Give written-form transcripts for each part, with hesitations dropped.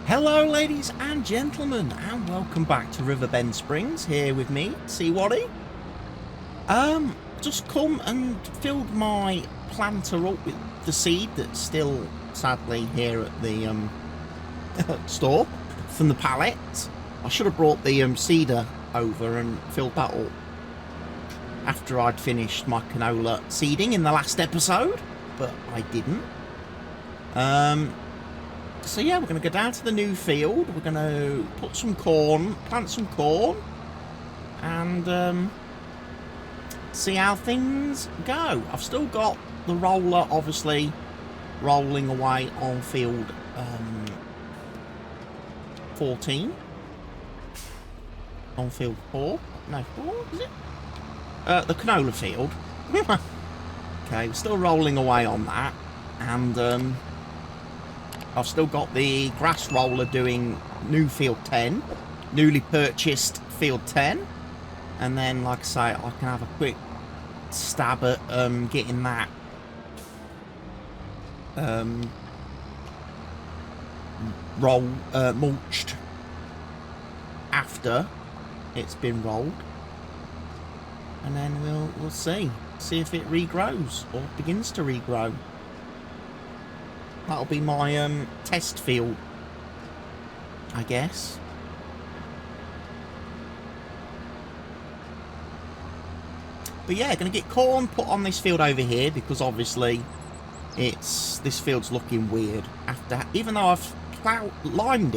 Hello ladies and gentlemen, and welcome back to Riverbend Springs, here with me, CWATTY. Just come and filled my planter up with the seed that's still sadly here at the store from the pallet. I should have brought the seeder over and filled that up after I'd finished my canola seeding in the last episode, but I didn't. So yeah, we're going to go down to the new field. We're going to put some corn, plant some corn, and see how things go. I've still got the roller, obviously, rolling away on field 14. On field 4. No, 4, is it? The canola field. Okay, we're still rolling away on that. And I've still got the grass roller doing new field 10, newly purchased field 10, and then, like I say, I can have a quick stab at getting that mulched after it's been rolled, and then we'll see if it regrows or begins to regrow. That'll be my test field, I guess. But yeah, gonna get corn put on this field over here because obviously this field's looking weird after, even though I've ploughed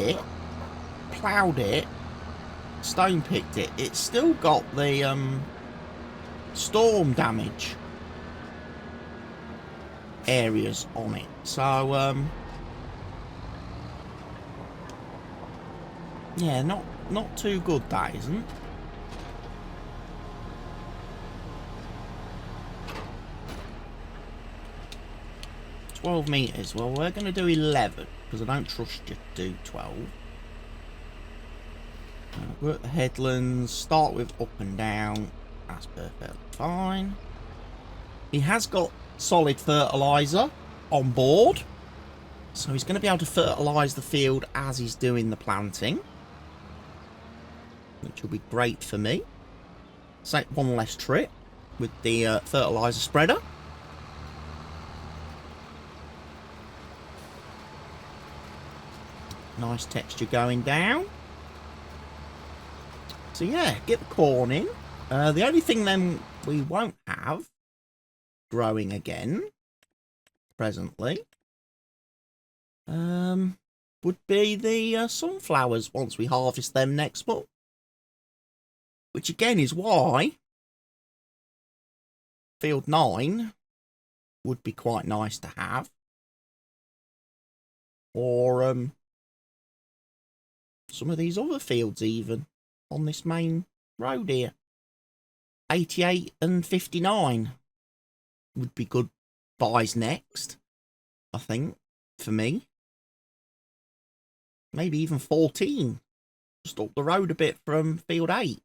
it, stone picked it, it's still got the storm damage areas on it. So yeah, not too good, that isn't. $12 meters. Well, we're going to do 11 because I don't trust you to do 12. Work the headlands. Start with up and down. That's perfectly fine. He has got solid fertilizer on board, so he's going to be able to fertilize the field as he's doing the planting, which will be great for me. Take one less trip with the fertilizer spreader. Nice texture going down. So yeah, get the corn in. The only thing then we won't have growing again presently would be the sunflowers once we harvest them next month, which again is why field 9 would be quite nice to have, or some of these other fields even on this main road here. 88 and 59 would be good buys next, I think, for me. Maybe even 14, just up the road a bit from field 8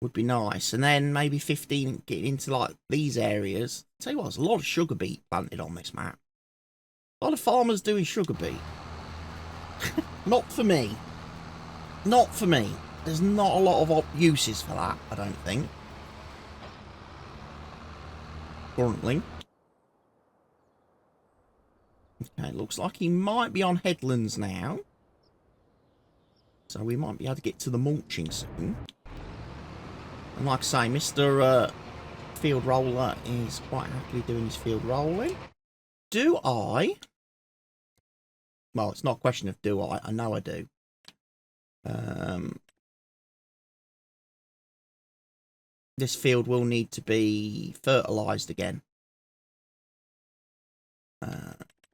would be nice. And then maybe 15 getting into like these areas. Tell you what, there's a lot of sugar beet planted on this map. A lot of farmers doing sugar beet. Not for me. Not for me. There's not a lot of uses for that, I don't think. Currently. Okay, looks like he might be on headlands now. So we might be able to get to the mulching soon. And like I say, Mr. Field Roller is quite happily doing his field rolling. Do I? Well, it's not a question of do I. I know I do. This field will need to be fertilised again.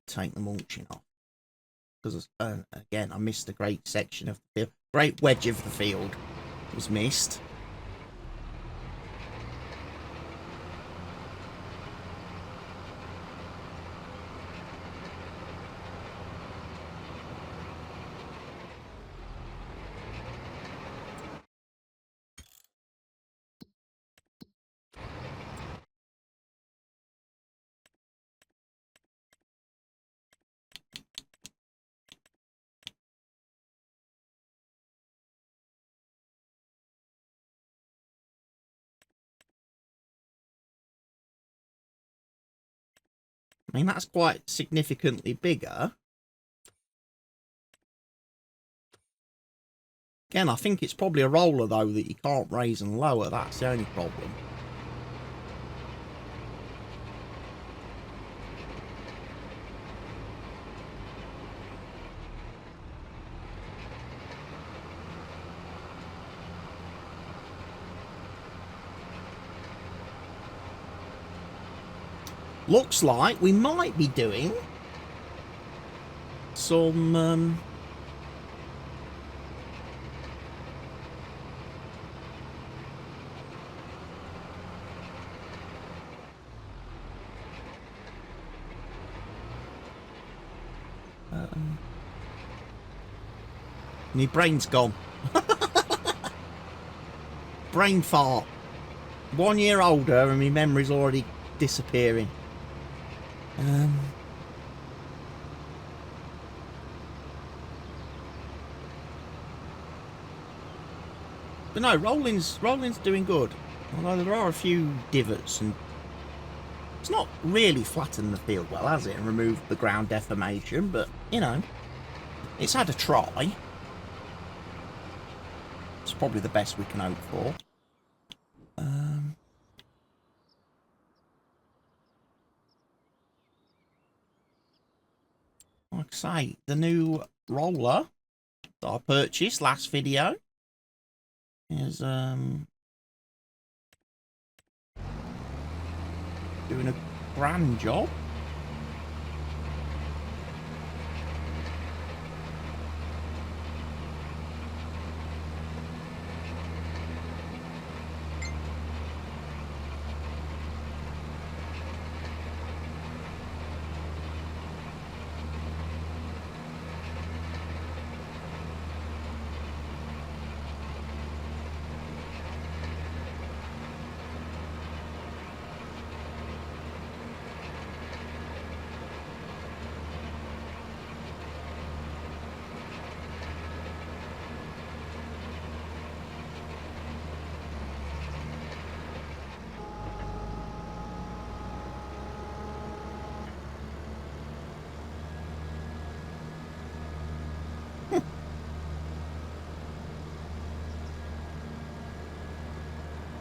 Take the mulching off. Because, again, I missed a great section of the field. Great wedge of the field was missed. I mean, that's quite significantly bigger. Again, I think it's probably a roller, though, that you can't raise and lower. That's the only problem. Looks like we might be doing some my brain's gone. Brain fart. 1 year older and my memory's already disappearing. But no, rolling's doing good. Although there are a few divots, and it's not really flattened the field well, has it? And removed the ground deformation, but you know, it's had a try. It's probably the best we can hope for. Like I say, the new roller that I purchased last video is doing a grand job.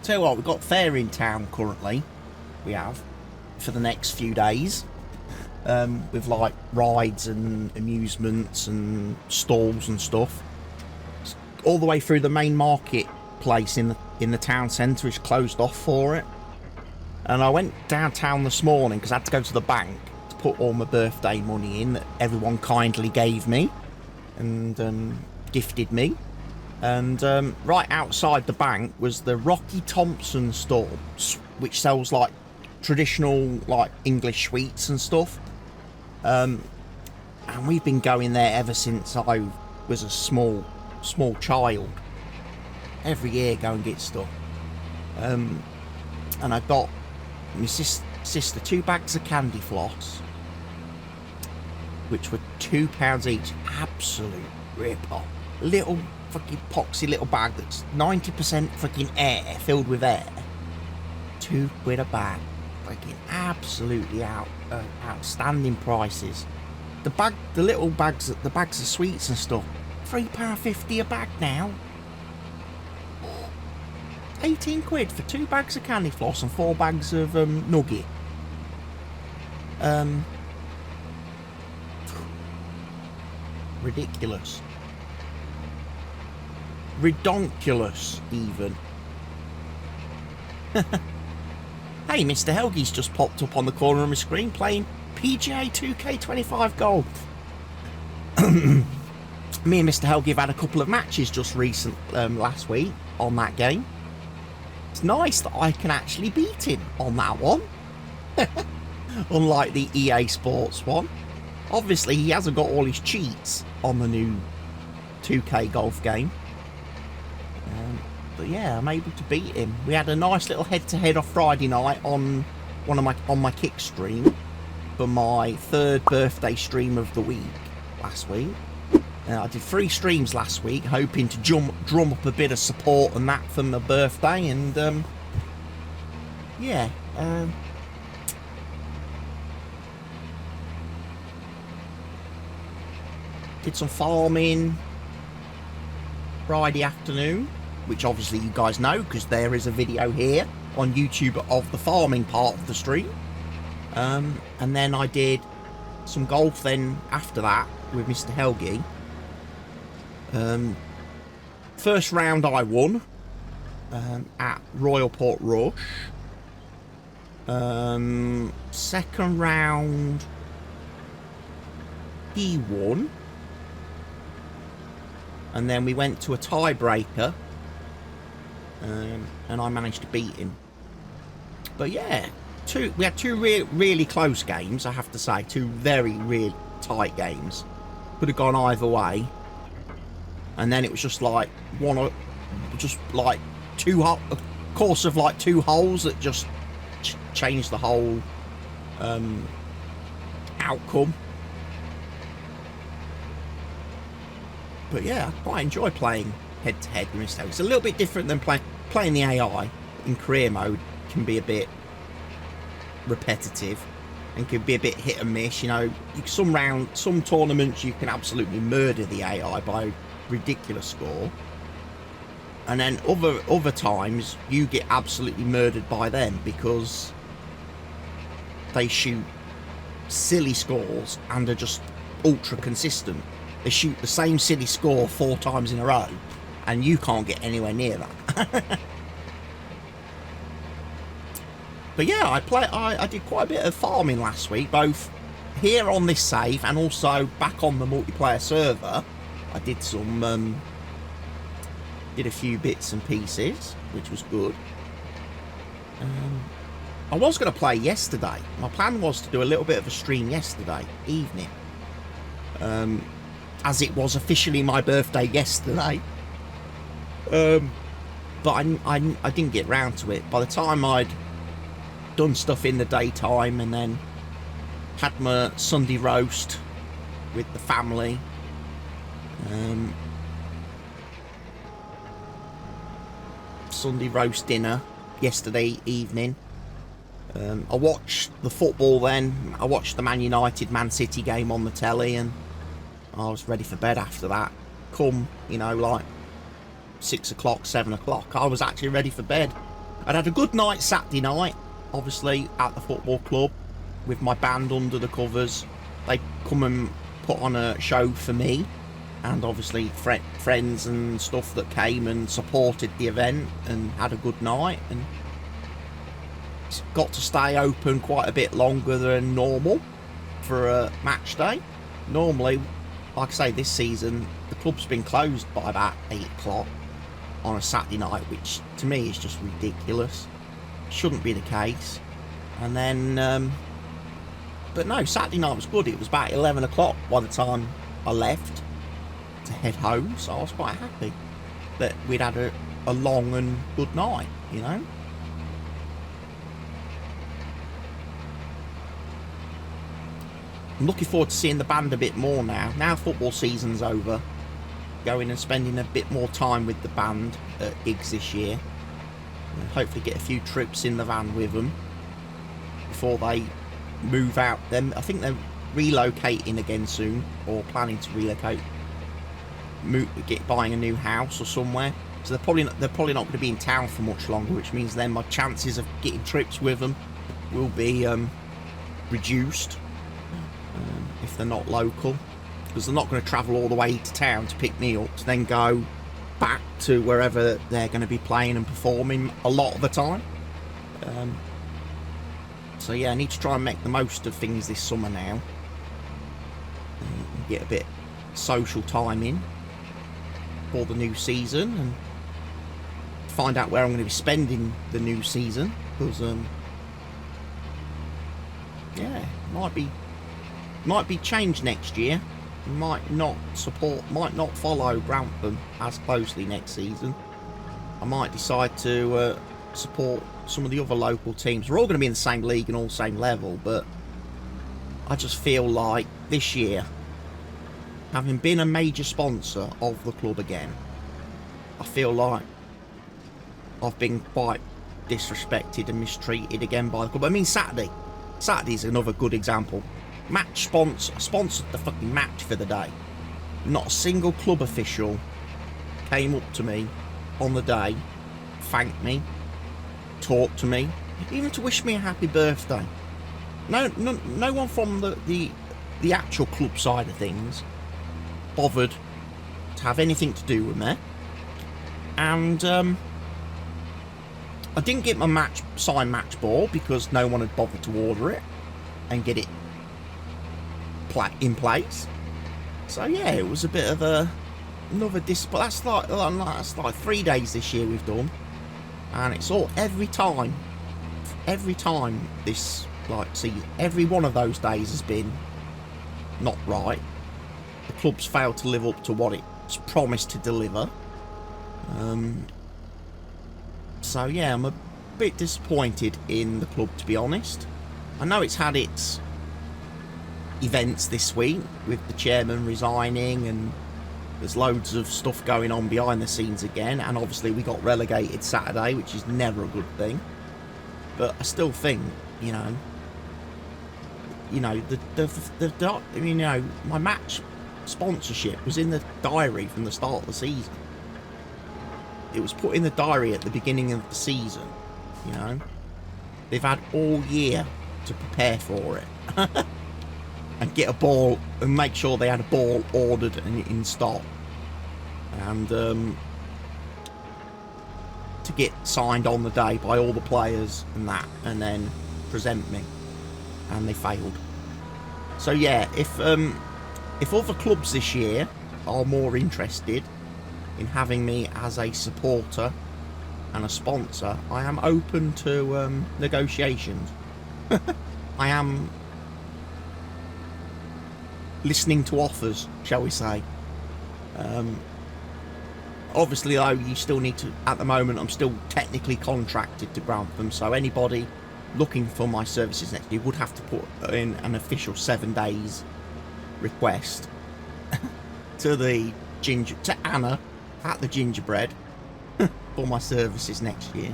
Tell you what, we've got fair in town currently. We have for the next few days, with like rides and amusements and stalls and stuff. All the way through the main marketplace in the town centre is closed off for it. And I went downtown this morning because I had to go to the bank to put all my birthday money in that everyone kindly gave me and gifted me. And right outside the bank was the Rocky Thompson store, which sells like traditional like English sweets and stuff. And we've been going there ever since I was a small child. Every year go and get stuff. And I got my sister 2 bags of candy floss, which were £2 each. Absolute rip-off. Little fucking poxy little bag that's 90% fucking air, filled with air. £2 a bag. Fucking absolutely outstanding prices. The little bags, the bags of sweets and stuff, £3.50 a bag now. 18 quid for 2 bags of candy floss and 4 bags of nugget. Ridiculous. Redonkulous, even. Hey, Mr. Helgi's just popped up on the corner of my screen playing PGA 2K25 Golf. Me and Mr. Helgi have had a couple of matches just last week on that game. It's nice that I can actually beat him on that one. Unlike the EA Sports one. Obviously, he hasn't got all his cheats on the new 2K golf game. But yeah, I'm able to beat him. We had a nice little head-to-head off Friday night on my kick stream for my 3rd birthday stream of the week last week. I did 3 streams last week, hoping to drum up a bit of support and that for my birthday, and Did some farming Friday afternoon, which obviously you guys know because there is a video here on YouTube of the farming part of the stream. And then I did some golf then after that with Mr. Helgi. First round I won at Royal Port Rush. Second round he won. And then we went to a tiebreaker, and I managed to beat him. But yeah, we had two really close games, I have to say. Two really tight games. Could have gone either way. And then it was just like a course of like 2 holes that just changed the whole outcome. But yeah, I quite enjoy playing head-to-head with Mr. Helgi. It's a little bit different than playing the AI in career mode. Can be a bit repetitive and can be a bit hit and miss. You know, some tournaments you can absolutely murder the AI by ridiculous score, and then other times you get absolutely murdered by them because they shoot silly scores and are just ultra consistent. They shoot the same silly score 4 times in a row, and you can't get anywhere near that. But yeah, I did quite a bit of farming last week, both here on this save and also back on the multiplayer server. I did some, did a few bits and pieces, which was good. I was going to play yesterday. My plan was to do a little bit of a stream yesterday evening. As it was officially my birthday yesterday. But I didn't get round to it. By the time I'd done stuff in the daytime and then had my Sunday roast with the family. Sunday roast dinner yesterday evening. I watched the football then. I watched the Man United Man City game on the telly, and I was ready for bed after that. Come, you know, like 6 o'clock, 7 o'clock, I was actually ready for bed. I'd had a good night Saturday night, obviously, at the football club with my band under the covers. They come and put on a show for me, and obviously friends and stuff that came and supported the event and had a good night, and got to stay open quite a bit longer than normal for a match day. Normally, like I say, this season the club's been closed by about 8 o'clock on a Saturday night, which to me is just ridiculous. Shouldn't be the case. And then but no, Saturday night was good. It was about 11 o'clock by the time I left to head home, so I was quite happy that we'd had a long and good night, you know. I'm looking forward to seeing the band a bit more now. Now football season's over. Going and spending a bit more time with the band at gigs this year. And hopefully get a few trips in the van with them before they move out. I think they're relocating again soon, or planning to relocate. Buying a new house or somewhere. So they're probably not going to be in town for much longer, which means then my chances of getting trips with them will be reduced. If they're not local, because they're not going to travel all the way to town to pick me up to then go back to wherever they're going to be playing and performing a lot of the time. So yeah, I need to try and make the most of things this summer now, and get a bit social time in for the new season, and find out where I'm going to be spending the new season, because yeah, might be changed next year. Might not follow Grantham as closely next season. I might decide to support some of the other local teams. We're all going to be in the same league and all same level, but I just feel like this year, having been a major sponsor of the club again, I feel like I've been quite disrespected and mistreated again by the club. I mean, Saturday's another good example. Sponsored the fucking match for the day. not a single club official came up to me on the day, thanked me, talked to me, even to wish me a happy birthday. No one from the actual club side of things bothered to have anything to do with me. And I didn't get my signed match ball because no one had bothered to order it and get it in place. So yeah, it was a bit of another display. That's like 3 days this year we've done, and it's all every time this season, every one of those days has been not right. The club's failed to live up to what it's promised to deliver. So yeah, I'm a bit disappointed in the club, to be honest. I know it's had its events this week with the chairman resigning, and there's loads of stuff going on behind the scenes again, and obviously we got relegated Saturday, which is never a good thing. But I still think, my match sponsorship was in the diary from the start of the season. It was put in the diary at the beginning of the season, They've had all year to prepare for it. And get a ball, and make sure they had a ball ordered and in stock. And to get signed on the day by all the players and that, and then present me. And they failed. So yeah, if other clubs this year are more interested in having me as a supporter and a sponsor, I am open to negotiations. I am listening to offers, shall we say. Obviously though, you still need to, at the moment I'm still technically contracted to Grantham, so anybody looking for my services next year would have to put in an official 7 days request to Anna at the Gingerbread for my services next year.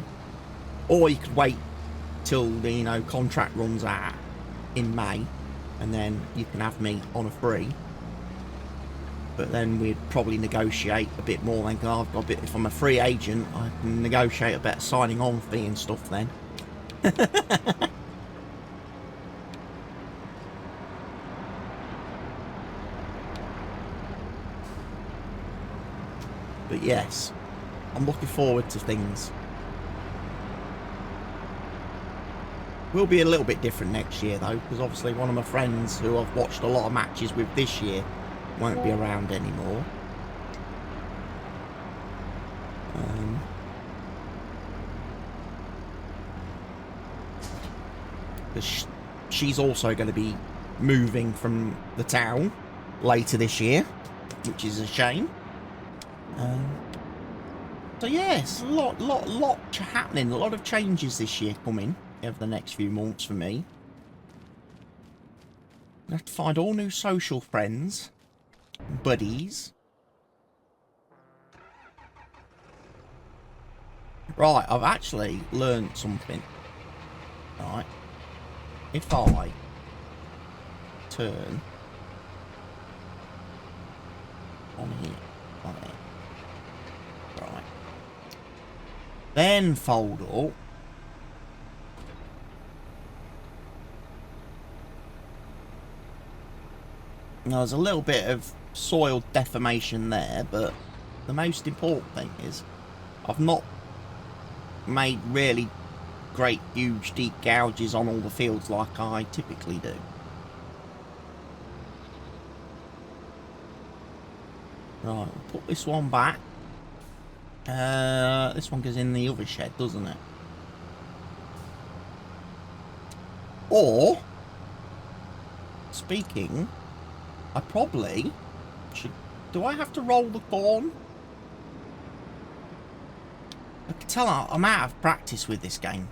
Or you could wait till the contract runs out in May, and then you can have me on a free. But then we'd probably negotiate a bit more then, because I've got a bit, if I'm a free agent, I can negotiate a better signing on fee and stuff then. But yes, I'm looking forward to things. Will be a little bit different next year though, because obviously one of my friends who I've watched a lot of matches with this year won't be around anymore. She's also going to be moving from the town later this year, which is a shame. So yes, a lot happening, a lot of changes this year coming over the next few months for me. I have to find all new social friends, buddies. Right, I've actually learned something. Right, if I turn on here, right, then fold up. Now, there's a little bit of soil deformation there, but the most important thing is I've not made really great huge deep gouges on all the fields like I typically do. Right, we'll put this one back. This one goes in the other shed, doesn't it? Or, speaking, I probably should... Do I have to roll the corn? I can tell I'm out of practice with this game.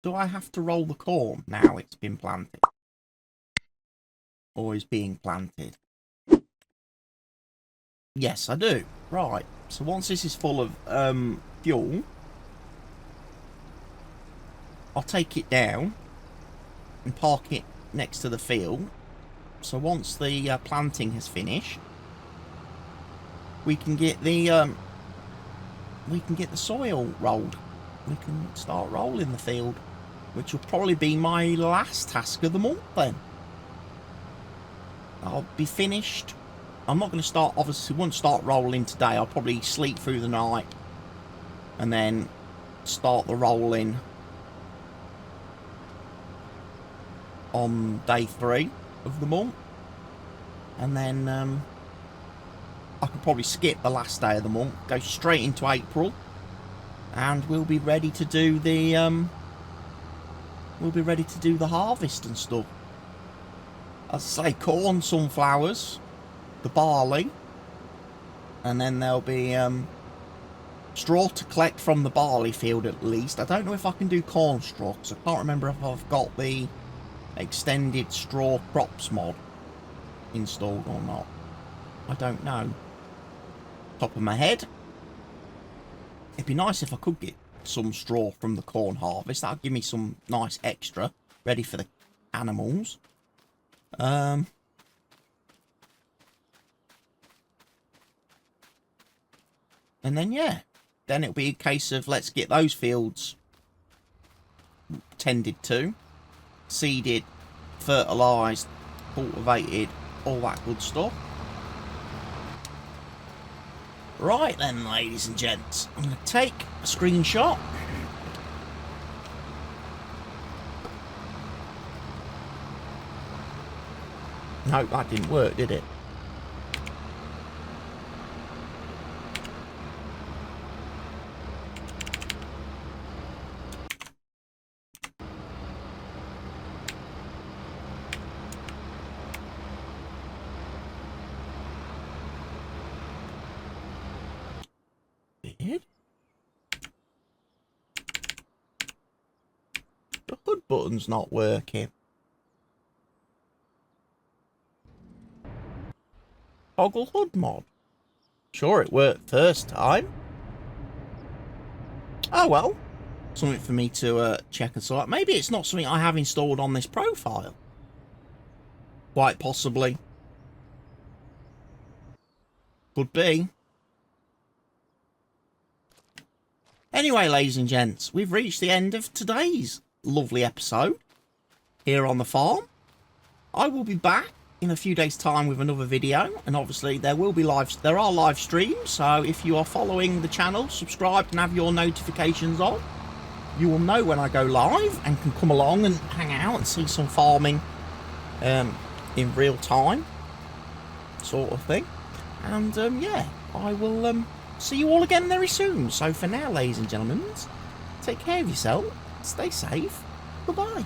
Do I have to roll the corn now it's been planted? Or is being planted? Yes, I do. Right. So once this is full of fuel, I'll take it down and park it next to the field. So once the planting has finished, we can get the soil rolled. We can start rolling the field, which will probably be my last task of the month then. I'll be finished. I'm not going to start, obviously won't start rolling today. I'll probably sleep through the night and then start the rolling on day 3 of the month. And then I could probably skip the last day of the month, go straight into April, and we'll be ready to do the harvest and stuff. As I say, corn, sunflowers, the barley, and then there'll be straw to collect from the barley field at least. I don't know if I can do corn straw, because I can't remember if I've got the extended straw crops mod installed or not. I don't know. Top of my head. It'd be nice if I could get some straw from the corn harvest. That'd give me some nice extra ready for the animals. And then yeah, then it'll be a case of let's get those fields tended to, seeded, fertilised, cultivated, all that good stuff. Right then, ladies and gents, I'm going to take a screenshot. No, that didn't work, did it? Weird. The hood button's not working. Toggle hood mod. Sure, it worked first time. Oh well. Something for me to check and sort. Maybe it's not something I have installed on this profile. Quite possibly. Could be. Anyway, ladies and gents, we've reached the end of today's lovely episode here on the farm. I will be back in a few days' time with another video, and obviously there are live streams, so if you are following the channel, subscribed and have your notifications on, you will know when I go live and can come along and hang out and see some farming in real time sort of thing. And yeah, I will see you all again very soon. So for now, ladies and gentlemen, take care of yourself, stay safe, goodbye.